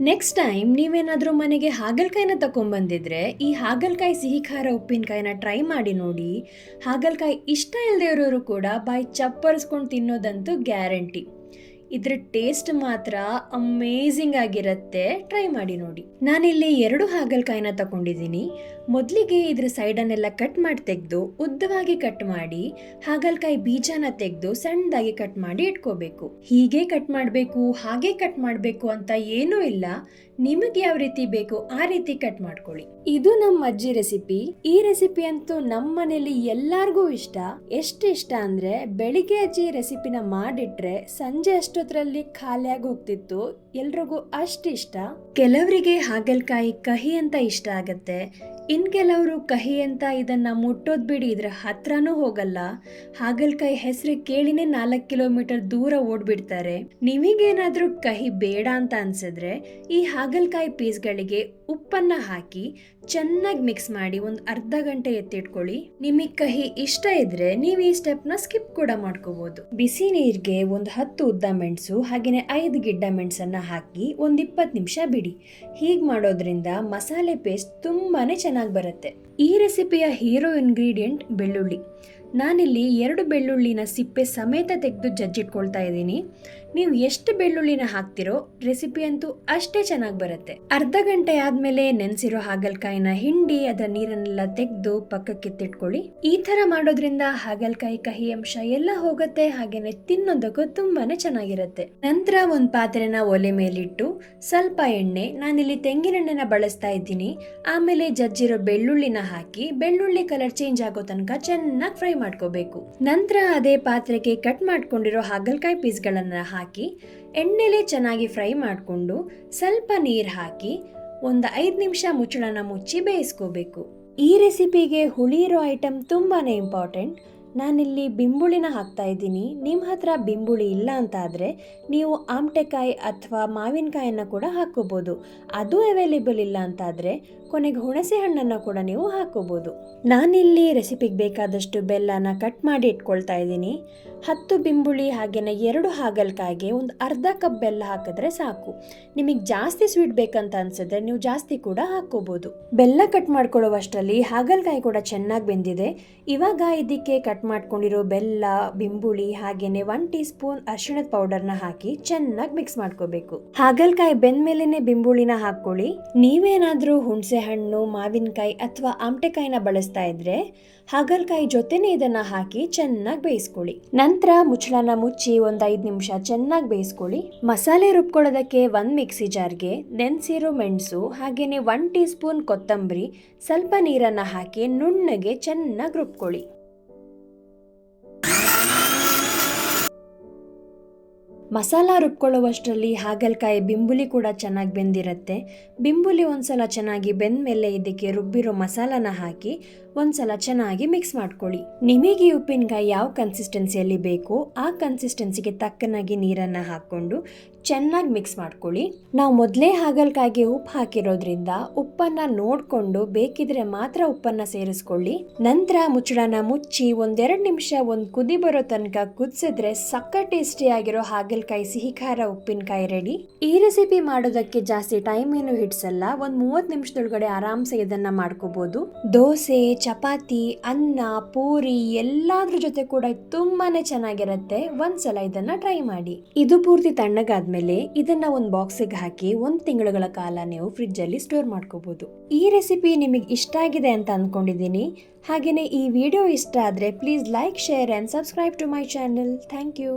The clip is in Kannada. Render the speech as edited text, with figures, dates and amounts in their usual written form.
ನೆಕ್ಸ್ಟ್ ಟೈಮ್ ನೀವೇನಾದರೂ ಮನೆಗೆ ಹಾಗಲಕಾಯಿನ ತಗೊಂಡ್ಬಂದಿದ್ರೆ ಈ ಹಾಗಲಕಾಯಿ ಸಿಹಿ ಖಾರ ಉಪ್ಪಿನಕಾಯಿನ ಟ್ರೈ ಮಾಡಿ ನೋಡಿ. ಹಾಗಲಕಾಯಿ ಇಷ್ಟ ಇಲ್ಲದೆ ಇರೋರು ಕೂಡ ಬಾಯಿ ಚಪ್ಪರಿಸ್ಕೊಂಡು ತಿನ್ನೋದಂತೂ ಗ್ಯಾರಂಟಿ. ಇದ್ರ ಟೇಸ್ಟ್ ಮಾತ್ರ ಅಮೇಝಿಂಗ್ ಆಗಿರುತ್ತೆ. ಟ್ರೈ ಮಾಡಿ ನೋಡಿ. ನಾನಿಲ್ಲಿ 2 ಹಾಗಲಕಾಯಿನ ತಗೊಂಡಿದ್ದೀನಿ. ಮೊದಲಿಗೆ ಇದ್ರ ಸೈಡನ್ನೆಲ್ಲ ಕಟ್ ಮಾಡಿ ತೆಗೆದು ಉದ್ದವಾಗಿ ಕಟ್ ಮಾಡಿ ಹಾಗಲಕಾಯಿ ಬೀಜನ ತೆಗೆದು ಸಣ್ಣದಾಗಿ ಕಟ್ ಮಾಡಿ ಇಟ್ಕೋಬೇಕು. ಹೀಗೆ ಕಟ್ ಮಾಡಬೇಕು ಹಾಗೆ ಕಟ್ ಮಾಡಬೇಕು ಅಂತ ಏನೂ ಇಲ್ಲ, ನಿಮಗೆ ಯಾವ ರೀತಿ ಬೇಕು ಆ ರೀತಿ ಕಟ್ ಮಾಡ್ಕೊಳ್ಳಿ. ಇದು ನಮ್ಮ ಅಜ್ಜಿ ರೆಸಿಪಿ. ಈ ರೆಸಿಪಿ ಅಂತೂ ನಮ್ಮ ಮನೇಲಿ ಎಲ್ಲಾರ್ಗೂ ಇಷ್ಟ. ಎಷ್ಟು ಇಷ್ಟ ಅಂದ್ರೆ ಬೆಳಿಗ್ಗೆ ಅಜ್ಜಿ ರೆಸಿಪಿನ ಮಾಡಿಟ್ರೆ ಸಂಜೆ ಅಷ್ಟೊತ್ತರಲ್ಲಿ ಖಾಲಿಯಾಗಿ ಹೋಗ್ತಿತ್ತು. ಎಲ್ರಿಗೂ ಅಷ್ಟು ಇಷ್ಟ. ಕೆಲವರಿಗೆ ಹಾಗಲಕಾಯಿ ಕಹಿ ಅಂತ ಇಷ್ಟ ಆಗತ್ತೆ, ಇನ್ ಕೆಲವರು ಕಹಿ ಅಂತ ಇದನ್ನ ಮುಟ್ಟೋದ್ ಬಿಡಿ ಇದ್ರ ಹತ್ರನೂ ಹೋಗಲ್ಲ. ಹಾಗಲಕಾಯಿ ಹೆಸರು ಕೇಳಿನೇ 4 ಕಿಲೋಮೀಟರ್ ದೂರ ಓಡ್ಬಿಡ್ತಾರೆ. ನಿಮಗೇನಾದ್ರೂ ಕಹಿ ಬೇಡ ಅಂತ ಅನ್ಸಿದ್ರೆ ಈ ಹಾಗಲಕಾಯಿ ಪೀಸ್ಗಳಿಗೆ ಉಪ್ಪನ್ನ ಹಾಕಿ ಚೆನ್ನಾಗಿ ಮಿಕ್ಸ್ ಮಾಡಿ ಒಂದು ಅರ್ಧ ಗಂಟೆ ಎತ್ತಿಟ್ಕೊಳ್ಳಿ. ನಿಮಗೆ ಕಹಿ ಇಷ್ಟ ಇದ್ರೆ ನೀವು ಈ ಸ್ಟೆಪ್ನ ಸ್ಕಿಪ್ ಕೂಡ ಮಾಡ್ಕೋಬಹುದು. ಬಿಸಿ ನೀರಿಗೆ ಒಂದು 10 ಉದ್ದ ಮೆಣಸು ಹಾಗೇನೆ 5 ಗಿಡ್ಡ ಮೆಣಸನ್ನ ಹಾಕಿ ಒಂದು 20 ನಿಮಿಷ ಬಿಡಿ. ಹೀಗೆ ಮಾಡೋದ್ರಿಂದ ಮಸಾಲೆ ಪೇಸ್ಟ್ ತುಂಬಾನೇ ಚೆನ್ನಾಗಿ ಬರುತ್ತೆ. ಈ ರೆಸಿಪಿಯ ಹೀರೋ ಇಂಗ್ರೀಡಿಯೆಂಟ್ ಬೆಳ್ಳುಳ್ಳಿ. ನಾನಿಲ್ಲಿ 2 ಬೆಳ್ಳುಳ್ಳಿನ ಸಿಪ್ಪೆ ಸಮೇತ ತೆಗೆದು ಜಜ್ಜಿಟ್ಕೊಳ್ತಾ ಇದ್ದೀನಿ. ನೀವು ಎಷ್ಟು ಬೆಳ್ಳುಳ್ಳಿನ ಹಾಕ್ತಿರೋ ರೆಸಿಪಿ ಅಂತೂ ಅಷ್ಟೇ ಚೆನ್ನಾಗಿ ಬರುತ್ತೆ. ಅರ್ಧ ಗಂಟೆ ಆದ್ಮೇಲೆ ನೆನೆಸಿರೋ ಹಾಗಲಕಾಯಿನ ಹಿಂಡಿ ಅದರ ನೀರನ್ನೆಲ್ಲ ತೆಗೆದು ಪಕ್ಕಕ್ಕೆ ಎತ್ತಿಟ್ಕೊಳ್ಳಿ. ಈ ತರ ಮಾಡೋದ್ರಿಂದ ಹಾಗಲಕಾಯಿ ಕಹಿ ಅಂಶ ಎಲ್ಲ ಹೋಗುತ್ತೆ, ಹಾಗೇನೆ ತಿನ್ನೋದಕ್ಕೂ ತುಂಬಾನೇ ಚೆನ್ನಾಗಿರುತ್ತೆ. ನಂತರ ಒಂದು ಪಾತ್ರೆನ ಒಲೆ ಮೇಲಿಟ್ಟು ಸ್ವಲ್ಪ ಎಣ್ಣೆ, ನಾನಿಲ್ಲಿ ತೆಂಗಿನೆಣ್ಣೆನ ಬಳಸ್ತಾ ಇದ್ದೀನಿ. ಆಮೇಲೆ ಜಜ್ಜಿರೋ ಬೆಳ್ಳುಳ್ಳಿನ ಹಾಕಿ ಬೆಳ್ಳುಳ್ಳಿ ಕಲರ್ ಚೇಂಜ್ ಆಗೋ ತನಕ ಚೆನ್ನಾಗಿ ಫ್ರೈ ಮಾಡ್ಕೋಬೇಕು. ನಂತರ ಅದೇ ಪಾತ್ರೆಗೆ ಕಟ್ ಮಾಡ್ಕೊಂಡಿರೋ ಹಾಗಲಕಾಯಿ ಪೀಸ್ಗಳನ್ನ ಹಾಕಿ ಎಣ್ಣೆಲೆ ಚೆನ್ನಾಗಿ ಫ್ರೈ ಮಾಡಿಕೊಂಡು ಸ್ವಲ್ಪ ನೀರು ಹಾಕಿ ಒಂದು 5 ನಿಮಿಷ ಮುಚ್ಚಳನ ಮುಚ್ಚಿ ಬೇಯಿಸ್ಕೋಬೇಕು. ಈ ರೆಸಿಪಿಗೆ ಹುಳಿ ಇರೋ ಐಟಮ್ ತುಂಬಾನೇ ಇಂಪಾರ್ಟೆಂಟ್. ನಾನಿಲ್ಲಿ ಬಿಂಬುಳಿನ ಹಾಕ್ತಾ ಇದ್ದೀನಿ. ನಿಮ್ಮ ಹತ್ರ ಬಿಂಬುಳಿ ಇಲ್ಲ ಅಂತ ಆದರೆ ನೀವು ಆಮಟೆಕಾಯಿ ಅಥವಾ ಮಾವಿನಕಾಯಿಯನ್ನು ಕೂಡ ಹಾಕ್ಕೋಬೋದು. ಅದು ಅವೈಲೇಬಲ್ ಇಲ್ಲ ಅಂತ ಆದರೆ ಕೊನೆಗೆ ಹುಣಸೆ ಹಣ್ಣನ್ನು ಕೂಡ ನೀವು ಹಾಕ್ಕೋಬೋದು. ನಾನಿಲ್ಲಿ ರೆಸಿಪಿಗೆ ಬೇಕಾದಷ್ಟು ಬೆಲ್ಲನ ಕಟ್ ಮಾಡಿ ಇಟ್ಕೊಳ್ತಾ ಇದ್ದೀನಿ. 10 ಬಿಂಬುಳಿ ಹಾಗೇನೆ 2 ಹಾಗಲಕಾಯಿಗೆ ಒಂದು ಅರ್ಧ ಕಪ್ ಬೆಲ್ಲ ಹಾಕಿದ್ರೆ ಸಾಕು. ನಿಮಗೆ ಜಾಸ್ತಿ ಸ್ವೀಟ್ ಬೇಕಂತ ಅನ್ಸಿದ್ರೆ ನೀವು ಜಾಸ್ತಿ ಕೂಡ ಹಾಕ್ಕೋಬೋದು. ಬೆಲ್ಲ ಕಟ್ ಮಾಡ್ಕೊಳ್ಳೋವಷ್ಟರಲ್ಲಿ ಹಾಗಲಕಾಯಿ ಕೂಡ ಚೆನ್ನಾಗಿ ಬೆಂದಿದೆ. ಇವಾಗ ಇದಕ್ಕೆ ಕಟ್ ಮಾಡ್ಕೊಂಡಿರೋ ಬೆಲ್ಲ, ಬಿಂಬುಳಿ ಹಾಗೇನೆ 1 ಟೀ ಸ್ಪೂನ್ ಅರಿಶಿಣದ ಪೌಡರ್ನ ಹಾಕಿ ಚೆನ್ನಾಗಿ ಮಿಕ್ಸ್ ಮಾಡ್ಕೋಬೇಕು. ಹಾಗಲಕಾಯಿ ಬೆಂದ್ಮೇಲೆನೆ ಬಿಂಬುಳಿನ ಹಾಕೊಳ್ಳಿ. ನೀವೇನಾದ್ರೂ ಹುಣಸೆ ಹಣ್ಣು, ಮಾವಿನಕಾಯಿ ಅಥವಾ ಆಮಟೆಕಾಯಿನ ಬಳಸ್ತಾ ಇದ್ರೆ ಹಾಗಲಕಾಯಿ ಜೊತೆನೆ ಇದನ್ನ ಹಾಕಿ ಚೆನ್ನಾಗಿ ಬೇಯಿಸ್ಕೊಳ್ಳಿ. ನಂತರ ಮುಚ್ಚಳನ ಮುಚ್ಚಿ ಒಂದು 5 ನಿಮಿಷ ಚೆನ್ನಾಗಿ ಬೇಯಿಸ್ಕೊಳ್ಳಿ. ಮಸಾಲೆ ರುಬ್ಕೊಳ್ಳೋದಕ್ಕೆ 1 ಮಿಕ್ಸಿ ಜಾರ್ಗೆ ನೆನೆಸಿರೋ ಮೆಣಸು ಹಾಗೇನೆ 1 ಟೀ ಸ್ಪೂನ್ ಕೊತ್ತಂಬರಿ, ಸ್ವಲ್ಪ ನೀರನ್ನ ಹಾಕಿ ನುಣ್ಣಗೆ ಚೆನ್ನಾಗಿ ರುಬ್ಕೊಳ್ಳಿ. ಮಸಾಲ ರುಬ್ಕೊಳ್ಳುವಷ್ಟರಲ್ಲಿ ಹಾಗಲಕಾಯಿ ಬಿಂಬುಲಿ ಕೂಡ ಚೆನ್ನಾಗಿ ಬೆಂದಿರುತ್ತೆ. ಬಿಂಬುಲಿ ಒಂದ್ಸಲ ಚೆನ್ನಾಗಿ ಬೆಂದ್ಮೇಲೆ ಇದಕ್ಕೆ ರುಬ್ಬಿರೋ ಮಸಾಲಾನ ಹಾಕಿ ಒಂದ್ಸಲ ಚೆನ್ನಾಗಿ ಮಿಕ್ಸ್ ಮಾಡ್ಕೊಳ್ಳಿ. ನಿಮಗೆ ಈ ಉಪ್ಪಿನಕಾಯಿ ಯಾವ ಕನ್ಸಿಸ್ಟೆನ್ಸಿಯಲ್ಲಿ ಬೇಕೋ ಆ ಕನ್ಸಿಸ್ಟೆನ್ಸಿಗೆ ತಕ್ಕನಾಗಿ ನೀರನ್ನ ಹಾಕೊಂಡು ಚೆನ್ನಾಗಿ ಮಿಕ್ಸ್ ಮಾಡ್ಕೊಳ್ಳಿ. ನಾವು ಮೊದಲೇ ಹಾಗಲಕಾಯಿಗೆ ಉಪ್ಪು ಹಾಕಿರೋದ್ರಿಂದ ಉಪ್ಪನ್ನ ನೋಡ್ಕೊಂಡು ಬೇಕಿದ್ರೆ ಮಾತ್ರ ಉಪ್ಪನ್ನ ಸೇರಿಸ್ಕೊಳ್ಳಿ. ನಂತರ ಮುಚ್ಚಳನ ಮುಚ್ಚಿ 1-2 ನಿಮಿಷ ಒಂದು ಕುದಿ ಬರೋ ತನಕ ಕುದಿಸಿದ್ರೆ ಸಕ್ಕ ಟೇಸ್ಟಿ ಆಗಿರೋ ಹಾಗಲಕಾಯಿ ಸಿಹಿ ಖಾರ ಉಪ್ಪಿನಕಾಯಿ ರೆಡಿ. ಈ ರೆಸಿಪಿ ಮಾಡೋದಕ್ಕೆ ಜಾಸ್ತಿ ಟೈಮ್ ಏನು ಹಿಡ್ಸಲ್ಲ. ಒಂದು 30 ನಿಮಿಷದೊಳಗಡೆ ಆರಾಮ್ಸೆ ಇದನ್ನ ಮಾಡ್ಕೋಬಹುದು. ದೋಸೆ, ಚಪಾತಿ, ಅನ್ನ, ಪೂರಿ ಎಲ್ಲಾದ್ರ ಜೊತೆ ಕೂಡ ತುಂಬಾನೇ ಚೆನ್ನಾಗಿರುತ್ತೆ. ಒಂದ್ಸಲ ಇದನ್ನ ಟ್ರೈ ಮಾಡಿ. ಇದು ಪೂರ್ತಿ ತಣ್ಣಗಾದ್ಮೇಲೆ ಇದನ್ನ ಒಂದು ಬಾಕ್ಸಿಗೆ ಹಾಕಿ 1 ತಿಂಗಳುಗಳ ಕಾಲ ನೀವು ಫ್ರಿಡ್ಜ್ ಅಲ್ಲಿ ಸ್ಟೋರ್ ಮಾಡ್ಕೋಬಹುದು. ಈ ರೆಸಿಪಿ ನಿಮಗೆ ಇಷ್ಟ ಆಗಿದೆ ಅಂತ ಅನ್ಕೊಂಡಿದ್ದೀನಿ. ಹಾಗೇನೆ ಈ ವಿಡಿಯೋ ಇಷ್ಟ ಆದ್ರೆ please like, share and subscribe to my channel. Thank you.